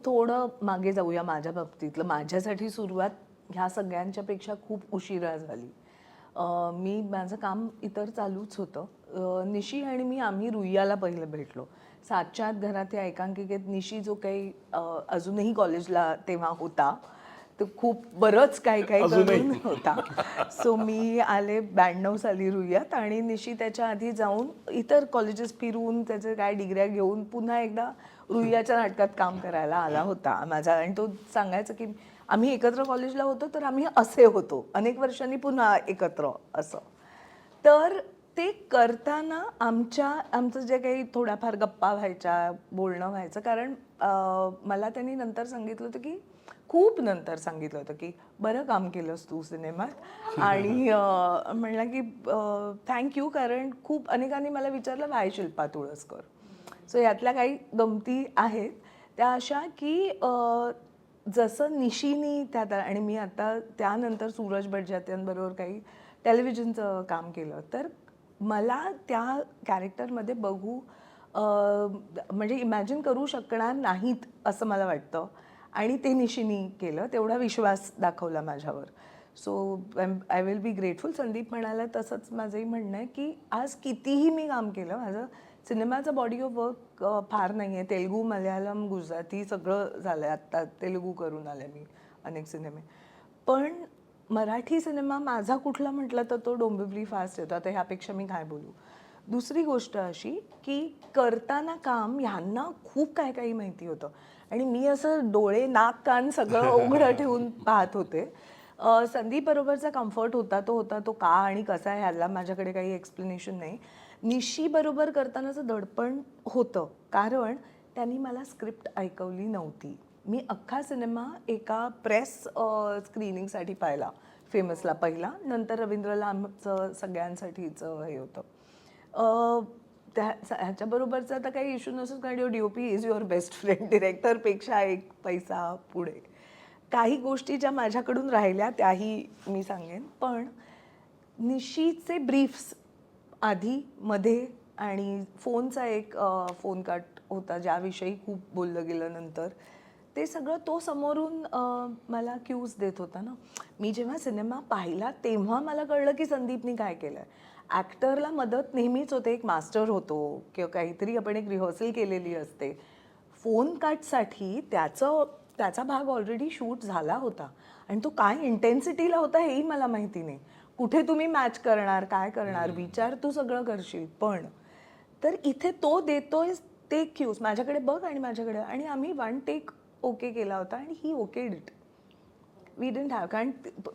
थोडं मागे जाऊया माझ्या बाबतीतलं. माझ्यासाठी सुरुवात ह्या सगळ्यांच्या पेक्षा खूप उशिरा झाली. मी माझं काम इतर चालूच होतं. निशी आणि मी आम्ही रुईयाला पहिलं भेटलो. 7च्या आत घरात या एकांकिकेत निशी जो काही अजूनही कॉलेजला तेव्हा होता, तो खूप बरंच काही काही करून होता. सो मी आले 92 साली रुईयात आणि निशी त्याच्या आधी जाऊन इतर कॉलेजेस फिरून त्याचे काय डिग्र्या घेऊन पुन्हा एकदा रुईयाच्या नाटकात काम करायला आला होता माझा. आणि तो सांगायचा की आम्ही एकत्र कॉलेजला होतो तर आम्ही असे होतो, अनेक वर्षांनी पुन्हा एकत्र असं. तर ते करताना आमचं जे काही थोड्याफार गप्पा व्हायच्या, बोलणं व्हायचं. कारण मला त्यांनी नंतर सांगितलं होतं की खूप नंतर सांगितलं होतं की बरं काम केलंस तू सिनेमात. आणि म्हणला की थँक्यू, कारण खूप अनेकांनी मला विचारलं वाय शिल्पा तुळसकर. सो यातल्या काही गमती आहेत त्या अशा की जसं निशीनी त्यात आणि मी आता त्यानंतर सूरज बडजात्यांबरोबर काही टेलिव्हिजनचं काम केलं, तर मला त्या कॅरेक्टरमध्ये बघू म्हणजे इमॅजिन करू शकणार नाहीत असं मला वाटतं. आणि ते निशीनी केलं, तेवढा विश्वास दाखवला माझ्यावर. So I will be grateful. Sandeep म्हणाला तसंच माझंही म्हणणं आहे की आज कितीही मी काम केलं, माझं सिनेमाचं बॉडी ऑफ वर्क फार नाही आहे. तेलगू, मल्याळम, गुजराती सगळं झालं आहे. आत्ता तेलुगू करून आले मी अनेक सिनेमे. पण मराठी सिनेमा माझा कुठला म्हटलं तर तो डोंबिवली फास्ट येतो. आता ह्यापेक्षा मी काय बोलू. दुसरी गोष्ट अशी की करताना काम ह्यांना खूप काय काही माहिती होतं आणि मी असं डोळे, नाक, कान सगळं उघडं ठेवून पाहत होते. संदीप बरोबरचा कम्फर्ट होता तो का आणि कसा आहे ह्याला माझ्याकडे काही एक्सप्लेनेशन नाही. निशी बरोबर करतानाचं दडपण होतं, कारण त्यांनी मला स्क्रिप्ट ऐकवली नव्हती. मी अख्खा सिनेमा एका प्रेस स्क्रीनिंगसाठी पाहिला, फेमसला पहिला, नंतर रवींद्रला आमचं सगळ्यांसाठीचं हे होतं. ह्याच्याबरोबरचा आता काही इश्यू नसतो, कारण DOP is your best friend. डिरेक्टरपेक्षा एक पैसा पुढे. काही गोष्टी ज्या माझ्याकडून राहिल्या त्याही मी सांगेन. पण निशीचे ब्रीफ्स आधी, मध्ये आणि फोनचा एक फोन कट होता ज्याविषयी खूप बोललं गेलं नंतर, ते सगळं तो समोरून मला क्यूज देत होता ना. मी जेव्हा सिनेमा पाहिला तेव्हा मला कळलं की संदीपनी काय केलं आहे. ॲक्टरला मदत नेहमीच होते, एक मास्टर होतो किंवा काहीतरी आपण एक रिहर्सल केलेली असते. फोन कटसाठी त्याचा भाग ऑलरेडी शूट झाला होता आणि तो काय इंटेन्सिटीला होता हेही मला माहिती नाही. कुठे तुम्ही मॅच करणार, काय करणार, विचार तू सगळं करशील. पण तर इथे तो देतोय ते क्यूज, माझ्याकडे बघ आणि माझ्याकडे, आणि आम्ही 1 टेक ओके केला होता आणि ही ओके डिट. वी डिडंट हॅव, कारण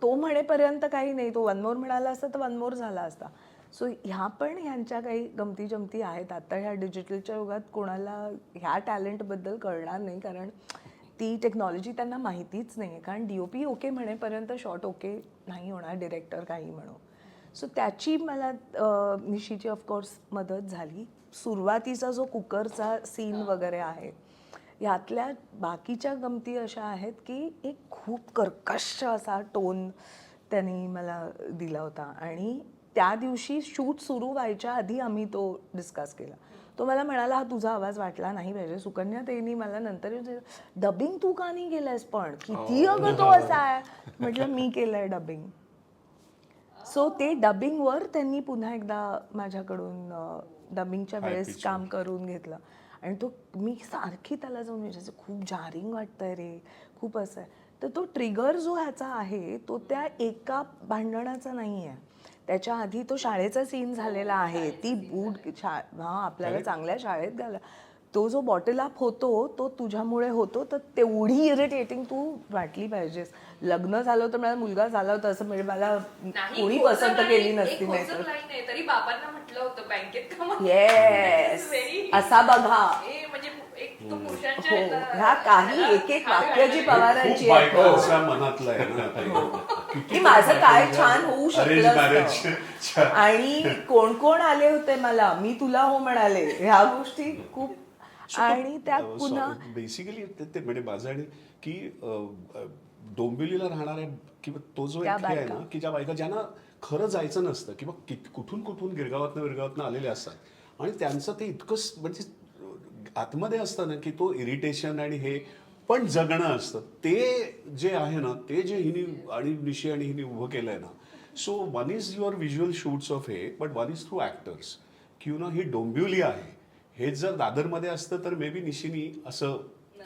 तो म्हणेपर्यंत काही नाही, तो 1 मोर म्हणाला असता तर 1 मोर झाला असता. सो ह्या पण ह्यांच्या काही गमती जमती आहेत. आता ह्या डिजिटलच्या युगात कोणाला ह्या टॅलेंटबद्दल कळणार नाही, कारण ती टेक्नॉलॉजी त्यांना माहितीच नाही आहे. कारण DOP ओके म्हणेपर्यंत शॉट ओके नाही होणार, डिरेक्टर काही म्हणो. सो त्याची मला निशीची ऑफकोर्स मदत झाली. सुरुवातीचा जो कुकरचा सीन वगैरे आहे, यातल्या बाकीच्या गमती अशा आहेत की एक खूप कर्कश असा टोन त्यांनी मला दिला होता. आणि त्या दिवशी शूट सुरू व्हायच्या आधी आम्ही तो डिस्कस केला. तो मला म्हणाला हा तुझा आवाज वाटला नाही पाहिजे. सुकन्या त्यांनी मला नंतर डबिंग तू का नाही केलंयस, पण किती अगं तो असा आहे. म्हटलं मी केलंय डबिंग. सो ते डबिंगवर त्यांनी पुन्हा एकदा माझ्याकडून डबिंगच्या वेळेस काम करून घेतलं. आणि तो मी सारखी त्याला जाऊन विचारायचं, खूप जारिंग वाटतंय रे, खूप असं आहे. तर तो ट्रिगर जो ह्याचा आहे तो त्या एका भांडणाचा नाही आहे. त्याच्या आधी तो शाळेचा सीन झालेला आहे. ती बूट आपल्याला चांगल्या शाळेत घाला, तो जो बॉटल अप होतो तो तुझ्यामुळे होतो, तर तेवढी इरिटेटिंग तू वाटली पाहिजेस. लग्न झालं होतं, मला मुलगा झाला होता असं, म्हणजे मला कोणी पसंत केली नसती. नाही तर तरी बाबांना म्हटलं होतं बँकेत येस असा बघा. म्हणजे एक तो हो, पुरुषांच्या ह्या काही एक एक वाक्याची पवारांची मनातलं आहे ना, की माझं काय छान होऊ शकलं असतं. आणि कोण कोण आले होते मला, मी तुला हो म्हणाले, ह्या गोष्टी खूप. आणि त्यात पुन्हा बेसिकली ते म्हणजे माझं आणि की डोंबिवलीला राहणाऱ्या किंवा तो जो एक आहे ना, की ज्या बायका ज्यांना खरं जायचं नसतं किंवा कुठून कुठून गिरगावातनं आलेले असतात आणि त्यांचं ते इतकं म्हणजे आतमध्ये असतं ना की तो इरिटेशन आणि हे पण जगणं असतं ते जे आहे ना, ते जे हिने आणि निशी आणि हिने उभं केलंय ना, so one is your visual shoots of हे, but one is through actors. की ही डोंबिवली आहे, हे जर दादरमध्ये असतं तर मे बी निशीनी असं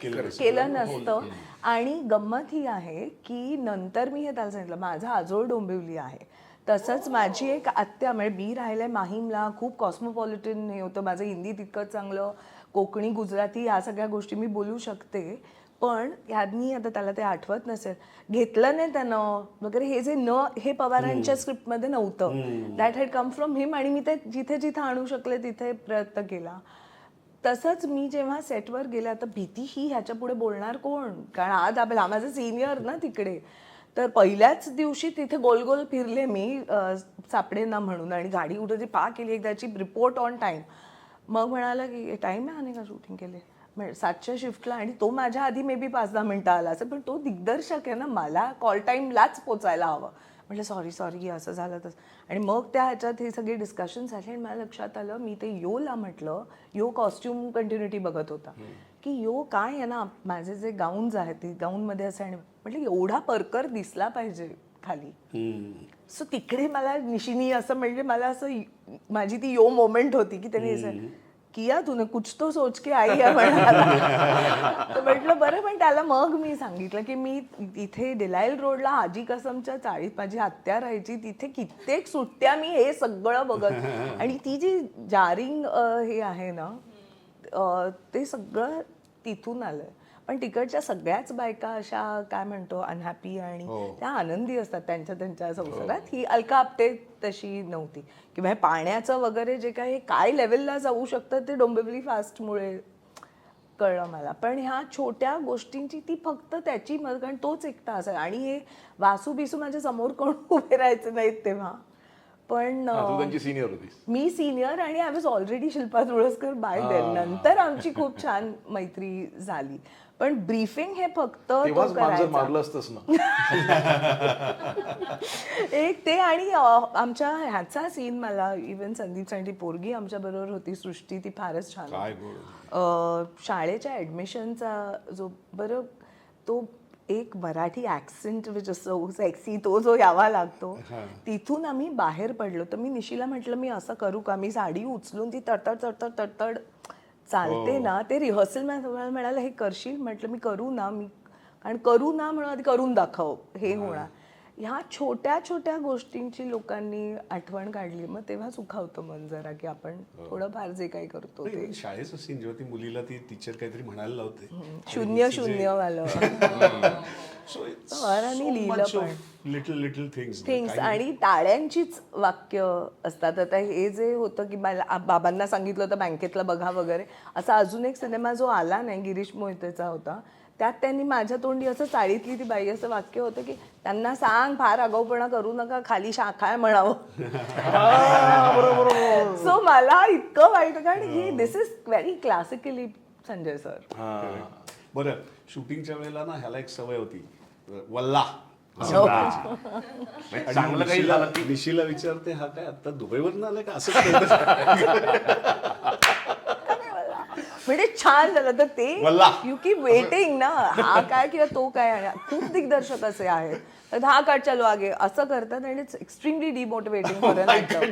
केलं नसतं. आणि गंमत ही आहे की नंतर मी हे त्याला सांगितलं, माझा आजोळ डोंबिवली आहे. तसंच माझी एक आत्या, म्हणजे मी राहिले माहीमला, खूप कॉस्मोपॉलिटन हे होतं, माझं हिंदी तितकंच चांगलं, कोकणी गुजराती या सगळ्या गोष्टी मी बोलू शकते, पण ह्यांनी आता त्याला ते आठवत नसेल, घेतलं नाही त्यानं वगैरे, हे जे हे पवारांच्या स्क्रिप्टमध्ये नव्हतं, दॅट हॅड कम फ्रॉम हिम, आणि मी ते जिथे जिथे आणू शकले तिथे प्रयत्न केला. तसंच मी जेव्हा सेटवर गेले, आता भीती ही ह्याच्या पुढे बोलणार कोण, कारण आज आपला माझा सिनियर ना तिकडे, तर पहिल्याच दिवशी तिथे गोल गोल फिरले मी सापडेना म्हणून, आणि गाडी कुठे पार्क केली एकदाची, रिपोर्ट ऑन टाईम. मग म्हणाला की टाईम आहे आणि का शूटिंग केले, म्हणजे 7च्या शिफ्टला, आणि तो माझ्या आधी मे बी 5-10 मिनटं आला असेल, पण तो दिग्दर्शक आहे ना, मला कॉल टाईमलाच पोचायला हवं. म्हटलं सॉरी असं झालं तसं. आणि मग त्या ह्याच्यात हे सगळे डिस्कशन झाले, आणि मला लक्षात आलं, मी ते योला म्हटलं, यो कॉस्ट्युम कंटिन्युटी बघत होता, की यो काय आहे ना, माझे जे गाऊन्स आहेत ते गाऊनमध्ये असं, आणि म्हटलं एवढा परकर दिसला पाहिजे खाली. सो तिकडे मला निशिनी असं, म्हणजे मला असं, माझी ती यो मोमेंट होती की त्यांनी असं किया तूने कुछ तो सोच के आई आहे म्हणाला. तर म्हटलं बरं, पण त्याला मग मी सांगितलं की मी इथे डिलाईल रोडला हाजी कसमच्या चाळीत माझी आत्या राहायची, तिथे कित्येक सुट्ट्या मी हे सगळं बघत, आणि ती जी जारिंग हे आहे ना, ते सगळं तिथून आलंय. पण तिकडच्या सगळ्याच बायका अशा काय म्हणतो अनहॅपी, आणि त्या आनंदी असतात त्यांच्या त्यांच्या संसारात. ही अलका आपटे तशी नव्हती, किंवा हे पाण्याचं वगैरे जे काही काय लेवलला जाऊ शकतं ते डोंबिवली फास्टमुळे कळलं मला. पण ह्या छोट्या गोष्टींची ती फक्त त्याची मदत, कारण तोच एकटा असाय, आणि हे वासू बिसू माझ्या समोर कोण उभे राहायचे नाहीत तेव्हा. पण त्यांची सिनियर होती, मी सिनियर, आणि I was already Shilpa Tulaskar by then. नंतर आमची खूप छान मैत्री झाली. पण ब्रीफिंग हे फक्त तो करायचा. मारलं असतंच ना. एक ते, आणि आमच्या ह्याचा सीन मला इव्हन संदीप साठी पोरगी आमच्या बरोबर होती, सृष्टी, ती फारच छान होती. शाळेच्या ऍडमिशनचा जो बरं तो एक मराठी ऍक्सेंट विच असो सेक्सी, तो जो यावा लागतो, तिथून आम्ही बाहेर पडलो. तर मी निशीला म्हटलं मी असं करू का, मी साडी उचलून ती तडतड चालते ना, ते रिहर्सल म्हणाला हे करशील, म्हटलं मी करू ना, कारण करू ना म्हणून आधी करून दाखव, हे होणार. ह्या छोट्या छोट्या गोष्टींची लोकांनी आठवण काढली, मग तेव्हा सुखावतं मन जरा, की आपण थोडंफार जे काही करतो ते. शाळेचं सीन जेव्हा ती मुलीला ती टीचर काहीतरी म्हणायला लावते, 0-0 वालं लिहिलं पण लिटल थिंग्स. आणि टाळ्यांचीच वाक्य असतात. आता हे जे होतं की मला बाबांना सांगितलं होतं बँकेतला बघा वगैरे, असा अजून एक सिनेमा जो आला नाही, गिरीश मोहितेचा होता, त्यात त्यांनी माझ्या तोंडी असं चाळीतली ती बाई असं वाक्य होतं की त्यांना सांग फार आगाऊपणा करू नका, खाली शाखा आहे म्हणावं. सो मला इतकं वाईट, कारण ही this is very classically Sanjay sir. बरं, शूटिंगच्या वेळेला ना ह्याला एक सवय होती, वल्ला. चांगलं काही झालं की निशीला विचारते, हा काय आता दुबईवरून आलाय का असं. म्हणजे छान झालं. तर ते यू कीप वेटिंग ना, हा काय किंवा तो काय. खूप दिग्दर्शक असे आहेत, तर हा काढ चलो आगे असं करतात, आणि it's extremely demotivating for an actor.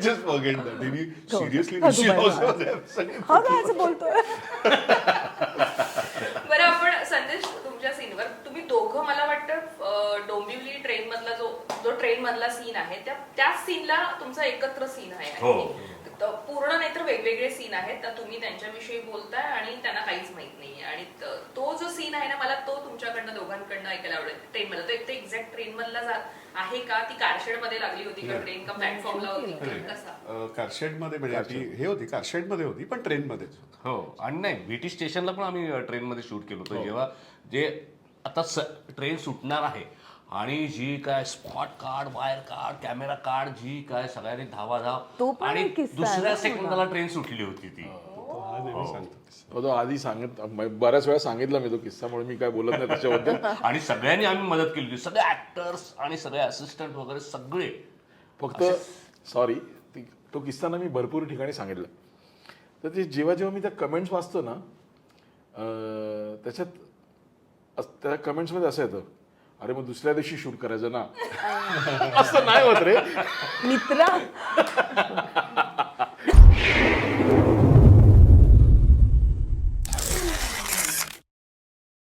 हा काय असं बोलतोय. बरं, आपण संदेश तुमच्या सीनवर तुम्ही दोघं, मला वाटतं डोंबिवली ट्रेन मधला जो ट्रेन मधला सीन आहे, त्याच सीनला तुमचा एकत्र सीन आहे. पूर्ण नाही तर वेगवेगळे सीन आहेत, तर तुम्ही त्यांच्याविषयी बोलताय आणि त्यांना काहीच माहित नाहीये. आणि तो जो सीन आहे ना, मला तो तुमच्याकडनं दोघांकडनं ऐकायला आवडेल. ट्रेन मधला तो एक एक्झॅक्ट ट्रेन मधला आहे का, ती कारशेड मध्ये लागली होती का ट्रेन, का प्लॅटफॉर्मला होती, कसा? कारशेड मध्ये, म्हणजे आपली हे होती कारशेड मध्ये होती, पण ट्रेन मध्ये. हो, आणि नाही बीटी स्टेशनला पण आम्ही ट्रेन मध्ये शूट केलं होतं. जेव्हा जे आता ट्रेन सुटणार आहे आणि जी काय स्पॉट काढ, वायर काढ, कॅमेरा काढ, जी काय सगळ्यांनी धावाधाव, आणि दुसऱ्या सेकंदाला ट्रेन सुटली होती ती. तो आधी बऱ्याच वेळा सांगितलं मी तो किस्सामुळे मी काय बोलत नाही त्याच्याबद्दल. आणि सगळ्यांनी आम्ही मदत केली होती, सगळे ऍक्टर्स आणि सगळे असिस्टंट वगैरे सगळे. फक्त सॉरी, तो किस्सा ना मी भरपूर ठिकाणी सांगितलं. तर ते जेव्हा जेव्हा मी त्या कमेंट्स वाचतो ना, त्याच्यात त्या कमेंट्स मध्ये असं येतं, अरे मग दुसऱ्या दिवशी शूट करायचं ना. असं नाही होत रे. मित्र